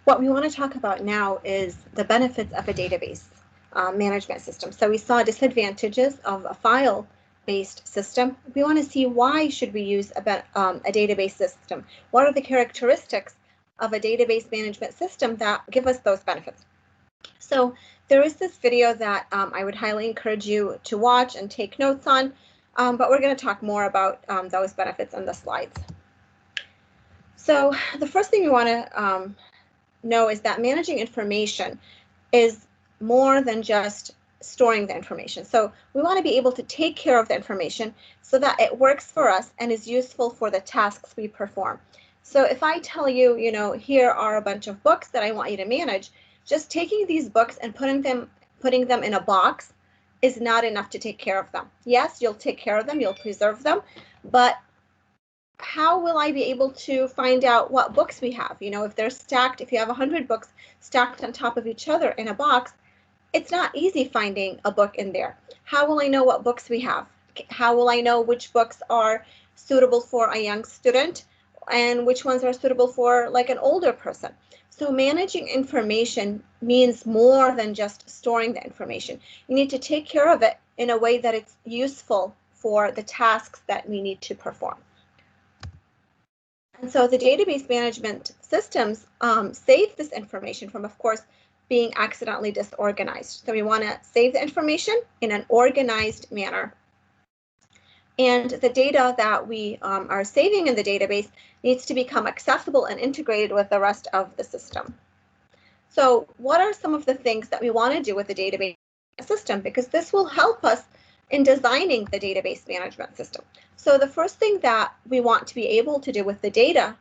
what we want to talk about now is the benefits of a database management system. So we saw disadvantages of a file-based system. We want to see why should we use a database system. What are the characteristics of a database management system that give us those benefits? So there is this video that I would highly encourage you to watch and take notes on, but we're going to talk more about those benefits in the slides. So the first thing we want to know is that managing information is more than just storing the information. So we want to be able to take care of the information so that it works for us and is useful for the tasks we perform. So if I tell you, here are a bunch of books that I want you to manage, just taking these books and putting them in a box is not enough to take care of them. Yes, you'll take care of them, you'll preserve them, but how will I be able to find out what books we have? If they're stacked, if you have 100 books stacked on top of each other in a box, it's not easy finding a book in there. How will I know what books we have? How will I know which books are suitable for a young student and which ones are suitable for like an older person? So managing information means more than just storing the information. You need to take care of it in a way that it's useful for the tasks that we need to perform. And so the database management systems save this information from, of course, being accidentally disorganized. So we want to save the information in an organized manner. And the data that we are saving in the database needs to become accessible and integrated with the rest of the system. So what are some of the things that we want to do with the database system? Because this will help us in designing the database management system. So the first thing that we want to be able to do with the data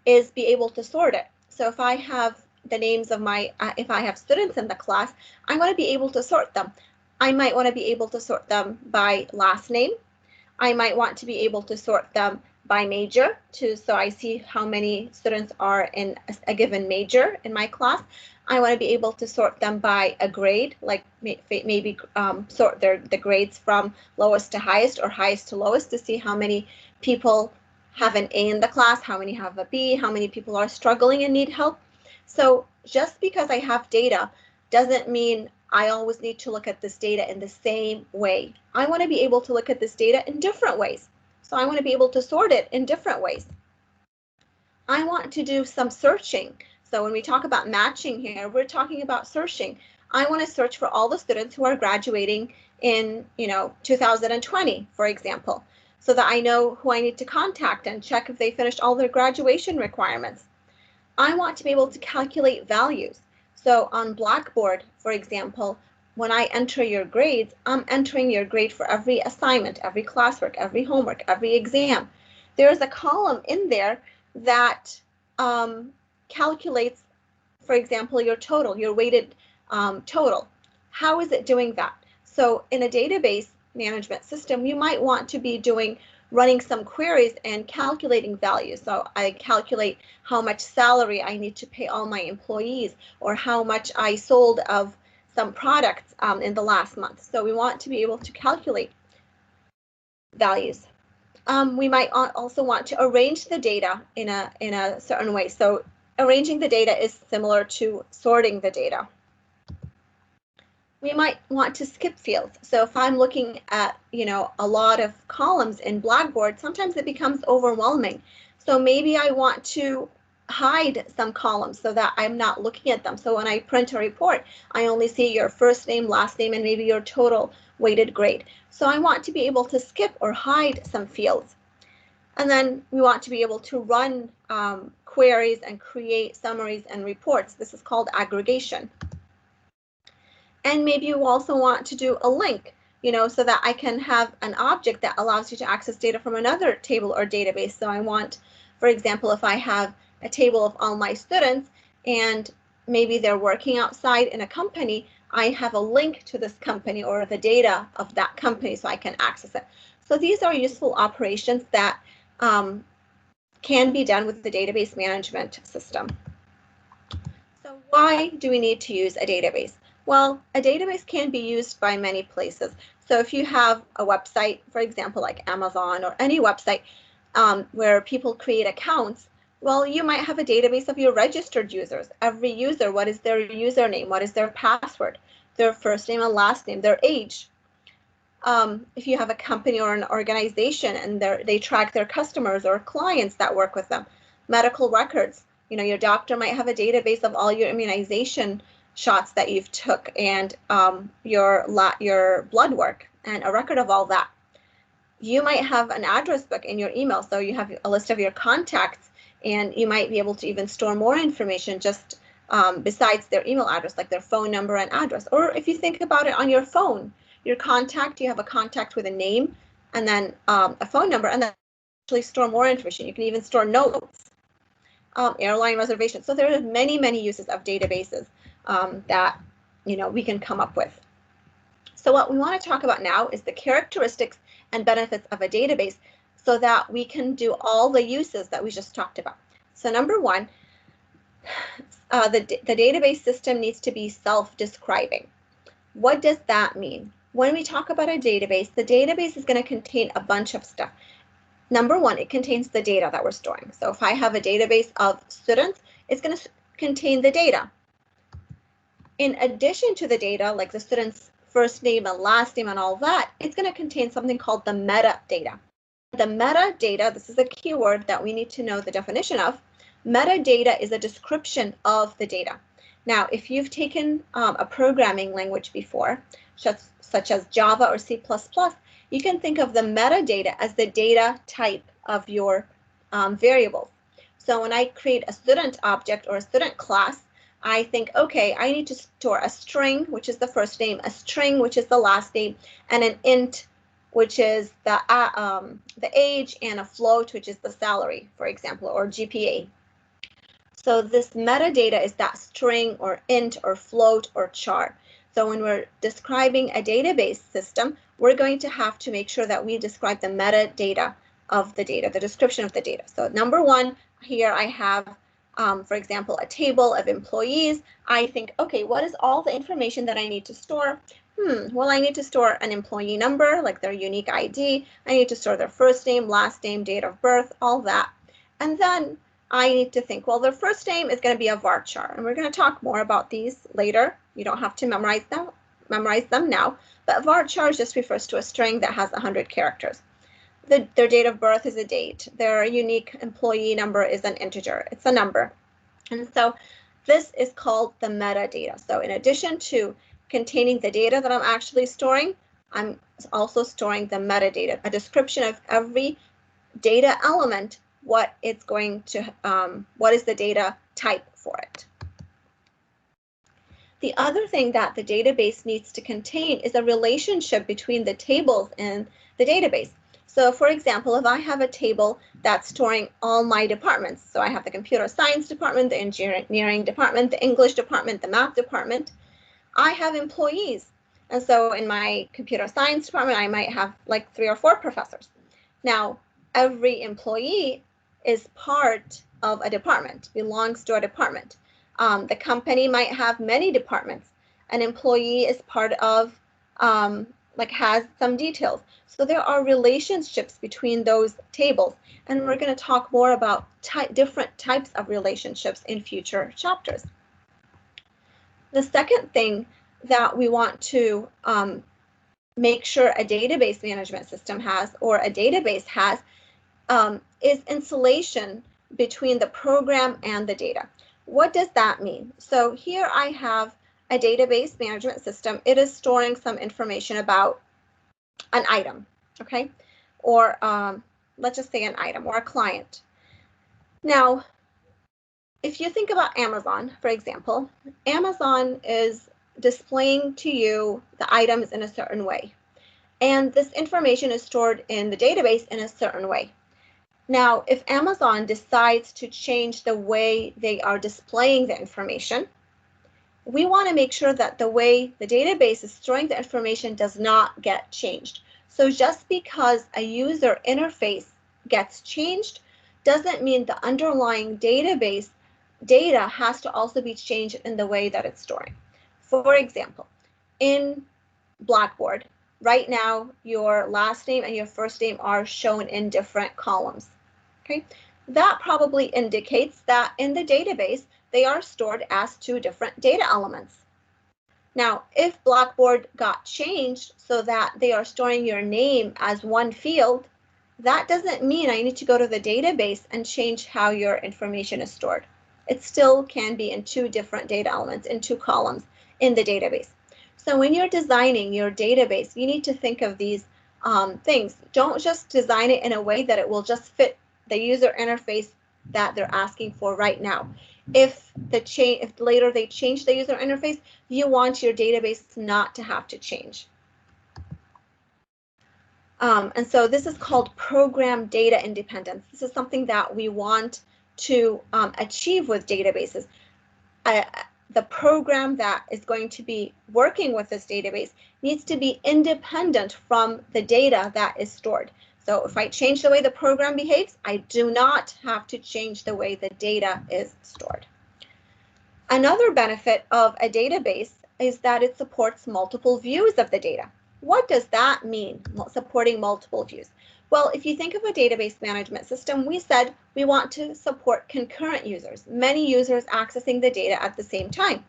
is be able to sort it. So if I have the names of if I have students in the class, I want to be able to sort them. I might want to be able to sort them by last name. I might want to be able to sort them by major, so I see how many students are in a given major in my class. I want to be able to sort them by a grade, like maybe sort the grades from lowest to highest or highest to lowest to see how many people have an A in the class, how many have a B, how many people are struggling and need help. So just because I have data doesn't mean I always need to look at this data in the same way. I want to be able to look at this data in different ways. So I want to be able to sort it in different ways. I want to do some searching. So when we talk about matching here, we're talking about searching. I want to search for all the students who are graduating in 2020, for example, so that I know who I need to contact and check if they finished all their graduation requirements. I want to be able to calculate values. So on Blackboard, for example, when I enter your grades, I'm entering your grade for every assignment, every classwork, every homework, every exam. There's a column in there that calculates, for example, your total, your weighted total. How is it doing that? So in a database management system, you might want to be running some queries and calculating values. So I calculate how much salary I need to pay all my employees or how much I sold of some products in the last month. So we want to be able to calculate values. We might also want to arrange the data in a certain way. So arranging the data is similar to sorting the data. We might want to skip fields. So if I'm looking at, a lot of columns in Blackboard, sometimes it becomes overwhelming. So maybe I want to hide some columns so that I'm not looking at them. So when I print a report, I only see your first name, last name, and maybe your total weighted grade. So I want to be able to skip or hide some fields. And then we want to be able to run queries and create summaries and reports. This is called aggregation. And maybe you also want to do a link, so that I can have an object that allows you to access data from another table or database. So I want, for example, if I have a table of all my students and maybe they're working outside in a company, I have a link to this company or the data of that company so I can access it. So these are useful operations that can be done with the database management system. So why do we need to use a database? Well, a database can be used by many places. So if you have a website, for example, like Amazon or any website where people create accounts, Well, you might have a database of your registered users. Every user, what is their username? What is their password? Their first name and last name, their age. If you have a company or an organization and they track their customers or clients that work with them, medical records, your doctor might have a database of all your immunization shots that you've took and your blood work and a record of all that. You might have an address book in your email, so you have a list of your contacts, and you might be able to even store more information just besides their email address, like their phone number and address. Or if you think about it on your phone, your contact, you have a contact with a name and then a phone number, and then actually store more information. You can even store notes, airline reservations. So there are many, many uses of databases that we can come up with. So what we want to talk about now is the characteristics and benefits of a database so that we can do all the uses that we just talked about. So number one, the database system needs to be self-describing. What does that mean? When we talk about a database, the database is going to contain a bunch of stuff. Number one, it contains the data that we're storing. So if I have a database of students, it's going to contain the data. In addition to the data, like the student's first name and last name and all that, it's going to contain something called the metadata. The metadata, this is a keyword that we need to know the definition of. Metadata is a description of the data. Now, if you've taken a programming language before, such as Java or C++, you can think of the metadata as the data type of your variables. So when I create a student object or a student class, I think, okay, I need to store a string, which is the first name, a string, which is the last name, and an int, which is the age, and a float, which is the salary, for example, or GPA. So this metadata is that string or int or float or char. So when we're describing a database system, we're going to have to make sure that we describe the metadata of the data, the description of the data. So number one, here I have, for example, a table of employees. I think, okay, what is all the information that I need to store? Well, I need to store an employee number, like their unique ID. I need to store their first name, last name, date of birth, all that. And then I need to think, well, their first name is going to be a varchar, and we're going to talk more about these later. You don't have to memorize them now, but varchar just refers to a string that has 100 characters. Their date of birth is a date. Their unique employee number is an integer. It's a number. And so this is called the metadata. So in addition to containing the data that I'm actually storing, I'm also storing the metadata, a description of every data element, what is the data type for it. The other thing that the database needs to contain is a relationship between the tables and the database. So for example, if I have a table that's storing all my departments, so I have the computer science department, the engineering department, the English department, the math department, I have employees. And so in my computer science department, I might have like 3 or 4 professors. Now, every employee is part of a department, belongs to a department. The company might have many departments. An employee is part of, has some details. So there are relationships between those tables, and we're going to talk more about different types of relationships in future chapters. The second thing that we want to make sure a database management system has, or a database has, is insulation between the program and the data. What does that mean? So here I have a database management system. It is storing some information about an item, okay? Or let's just say an item or a client. Now, if you think about Amazon, for example, Amazon is displaying to you the items in a certain way. And this information is stored in the database in a certain way. Now, if Amazon decides to change the way they are displaying the information, we want to make sure that the way the database is storing the information does not get changed. So just because a user interface gets changed doesn't mean the underlying database data has to also be changed in the way that it's storing. For example, in Blackboard, right now, your last name and your first name are shown in different columns. Okay, that probably indicates that in the database, they are stored as two different data elements. Now, if Blackboard got changed so that they are storing your name as one field, that doesn't mean I need to go to the database and change how your information is stored. It still can be in two different data elements, in two columns in the database. So when you're designing your database, you need to think of these things. Don't just design it in a way that it will just fit the user interface that they're asking for right now. If later they change the user interface, you want your database not to have to change. And so this is called program data independence. This is something that we want to achieve with databases. The program that is going to be working with this database needs to be independent from the data that is stored. So if I change the way the program behaves, I do not have to change the way the data is stored. Another benefit of a database is that it supports multiple views of the data. What does that mean, supporting multiple views? Well, if you think of a database management system, we said we want to support concurrent users, many users accessing the data at the same time.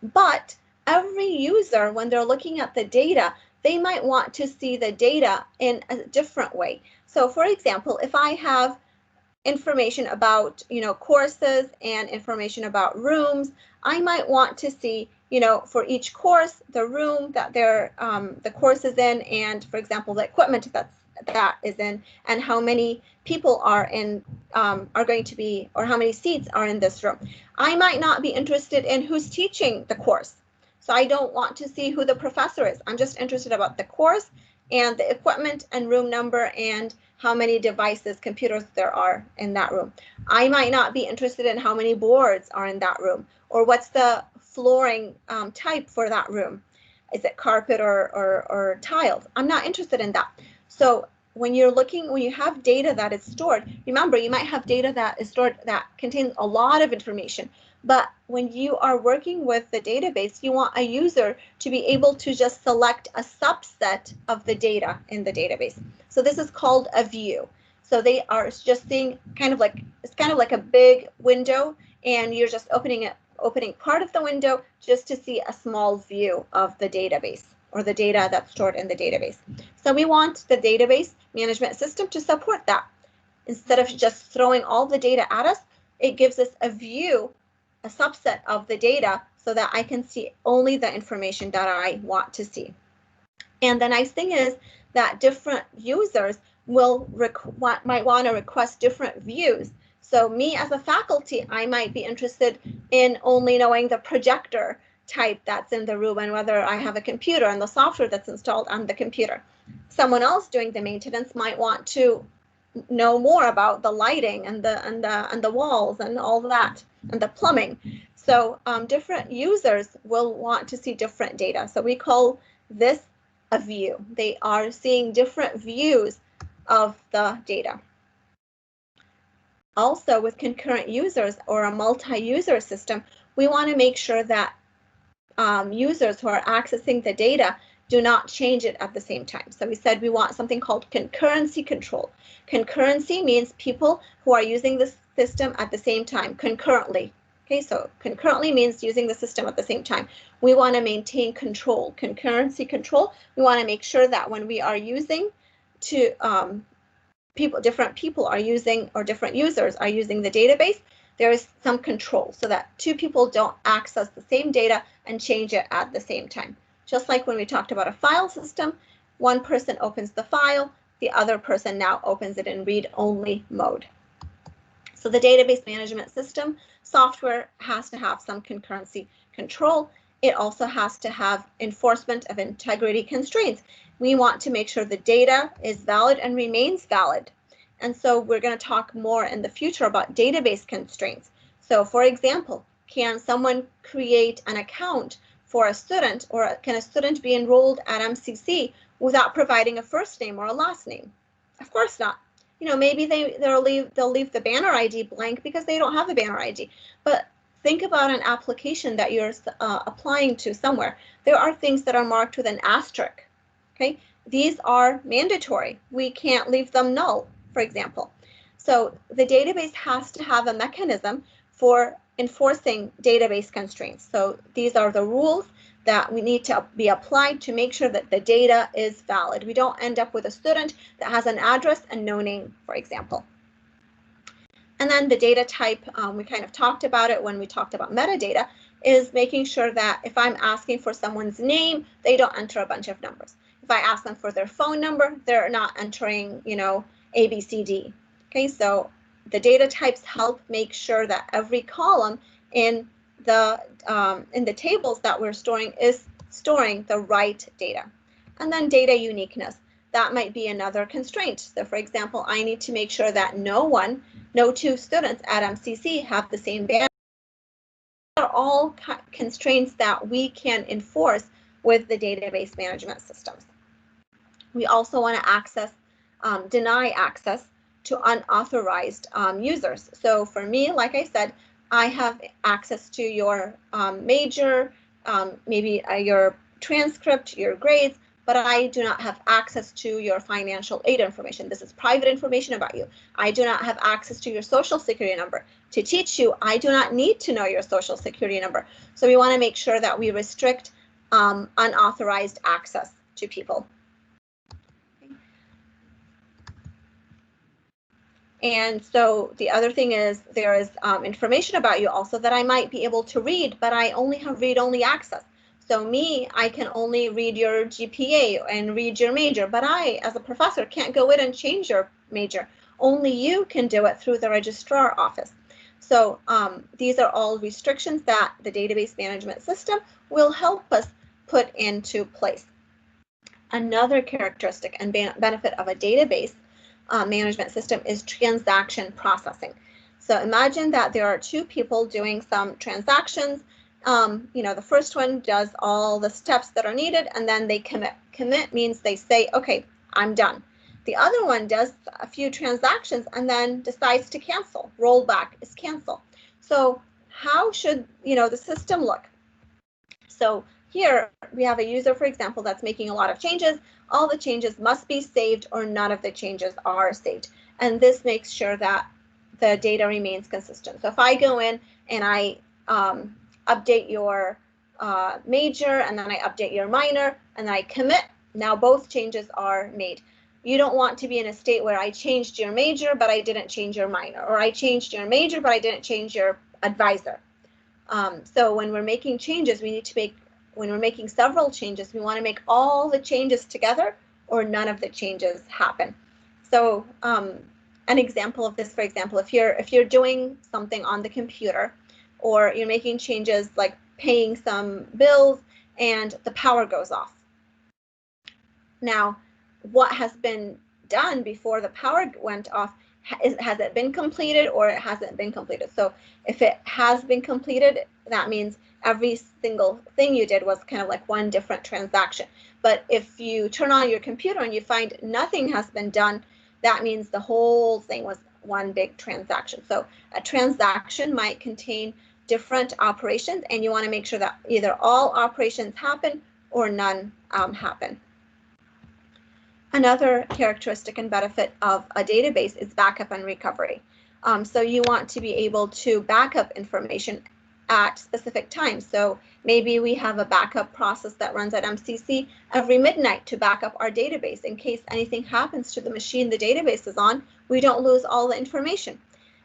But every user, when they're looking at the data, they might want to see the data in a different way. So for example, if I have information about, courses and information about rooms, I might want to see, for each course, the room that the course is in, and for example, the equipment that is in, and how many people are going to be, or how many seats are in this room. I might not be interested in who's teaching the course. So I don't want to see who the professor is. I'm just interested about the course and the equipment and room number and how many devices, computers there are in that room. I might not be interested in how many boards are in that room, or what's the flooring type for that room. Is it carpet or tiled? I'm not interested in that. So when you have data that is stored, remember, you might have data that is stored that contains a lot of information. But when you are working with the database, you want a user to be able to just select a subset of the data in the database. So this is called a view. So they are just seeing it's kind of like a big window, and you're just opening part of the window just to see a small view of the database, or the data that's stored in the database. So we want the database management system to support that. Instead of just throwing all the data at us, it gives us a view, a subset of the data, so that I can see only the information that I want to see. And the nice thing is that different users might want to request different views. So me as a faculty, I might be interested in only knowing the projector type that's in the room and whether I have a computer and the software that's installed on the computer. Someone else doing the maintenance might want to know more about the lighting and the walls and all that, and the plumbing. So different users will want to see different data. So we call this a view. They are seeing different views of the data. Also, with concurrent users or a multi-user system, we want to make sure that users who are accessing the data do not change it at the same time. So we said we want something called concurrency control. Concurrency means people who are using the system at the same time, concurrently. Okay, so concurrently means using the system at the same time. We want to maintain control, concurrency control. We want to make sure that when we are using different people are using, or different users are using the database, there is some control so that two people don't access the same data and change it at the same time. Just like when we talked about a file system, one person opens the file, the other person now opens it in read-only mode. So the database management system software has to have some concurrency control. It also has to have enforcement of integrity constraints. We want to make sure the data is valid and remains valid. And so we're going to talk more in the future about database constraints. So for example, can someone create an account for a student, or can a student be enrolled at MCC without providing a first name or a last name? Of course not. Maybe they'll leave the banner ID blank because they don't have a banner ID. But think about an application that you're applying to somewhere. There are things that are marked with an asterisk. Okay, these are mandatory. We can't leave them null, for example. So the database has to have a mechanism for enforcing database constraints. So these are the rules that we need to be applied to make sure that the data is valid. We don't end up with a student that has an address and no name, for example. And then the data type, we kind of talked about it when we talked about metadata, is making sure that if I'm asking for someone's name, they don't enter a bunch of numbers. If I ask them for their phone number, they're not entering, A, B, C, D. Okay, so the data types help make sure that every column in the tables that we're storing is storing the right data. And then data uniqueness. That might be another constraint. So for example, I need to make sure that no two students at MCC have the same bandwidth. These are all constraints that we can enforce with the database management systems. We also want to deny access to unauthorized users. So for me, like I said, I have access to your major, maybe your transcript, your grades, but I do not have access to your financial aid information. This is private information about you. I do not have access to your social security number. To teach you, I do not need to know your social security number. So we want to make sure that we restrict unauthorized access to people. And so the other thing is there is information about you also that I might be able to read, but I only have read-only access. So me, I can only read your GPA and read your major, but I, as a professor, can't go in and change your major. Only you can do it through the registrar office. So these are all restrictions that the database management system will help us put into place. Another characteristic and benefit of a database management system is transaction processing. So imagine that there are two people doing some transactions. The first one does all the steps that are needed and then they commit. Commit means they say, okay, I'm done. The other one does a few transactions and then decides to cancel. Rollback is cancel. So how should the system look? So here we have a user, for example, that's making a lot of changes. All the changes must be saved or none of the changes are saved. And this makes sure that the data remains consistent. So if I go in and I update your major and then I update your minor and then I commit, now both changes are made. You don't want to be in a state where I changed your major but I didn't change your minor, or I changed your major but I didn't change your advisor. So when we're making changes, when we're making several changes, we want to make all the changes together or none of the changes happen. So an example of this, for example, if you're doing something on the computer or you're making changes like paying some bills and the power goes off. Now, what has been done before the power went off, has it been completed or it hasn't been completed? So if it has been completed, that means every single thing you did was kind of like one different transaction. But if you turn on your computer and you find nothing has been done, that means the whole thing was one big transaction. So a transaction might contain different operations, and you want to make sure that either all operations happen or none happen. Another characteristic and benefit of a database is backup and recovery. So you want to be able to back up information at specific times. So maybe we have a backup process that runs at MCC every midnight to back up our database in case anything happens to the machine the database is on, we don't lose all the information.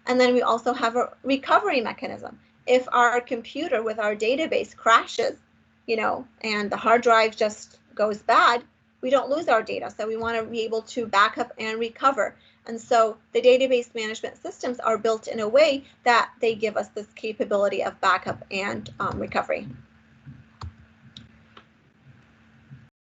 And then we also have a recovery mechanism. If our computer with our database crashes, and the hard drive just goes bad, we don't lose our data. So we want to be able to back up and recover. And so the database management systems are built in a way that they give us this capability of backup and recovery.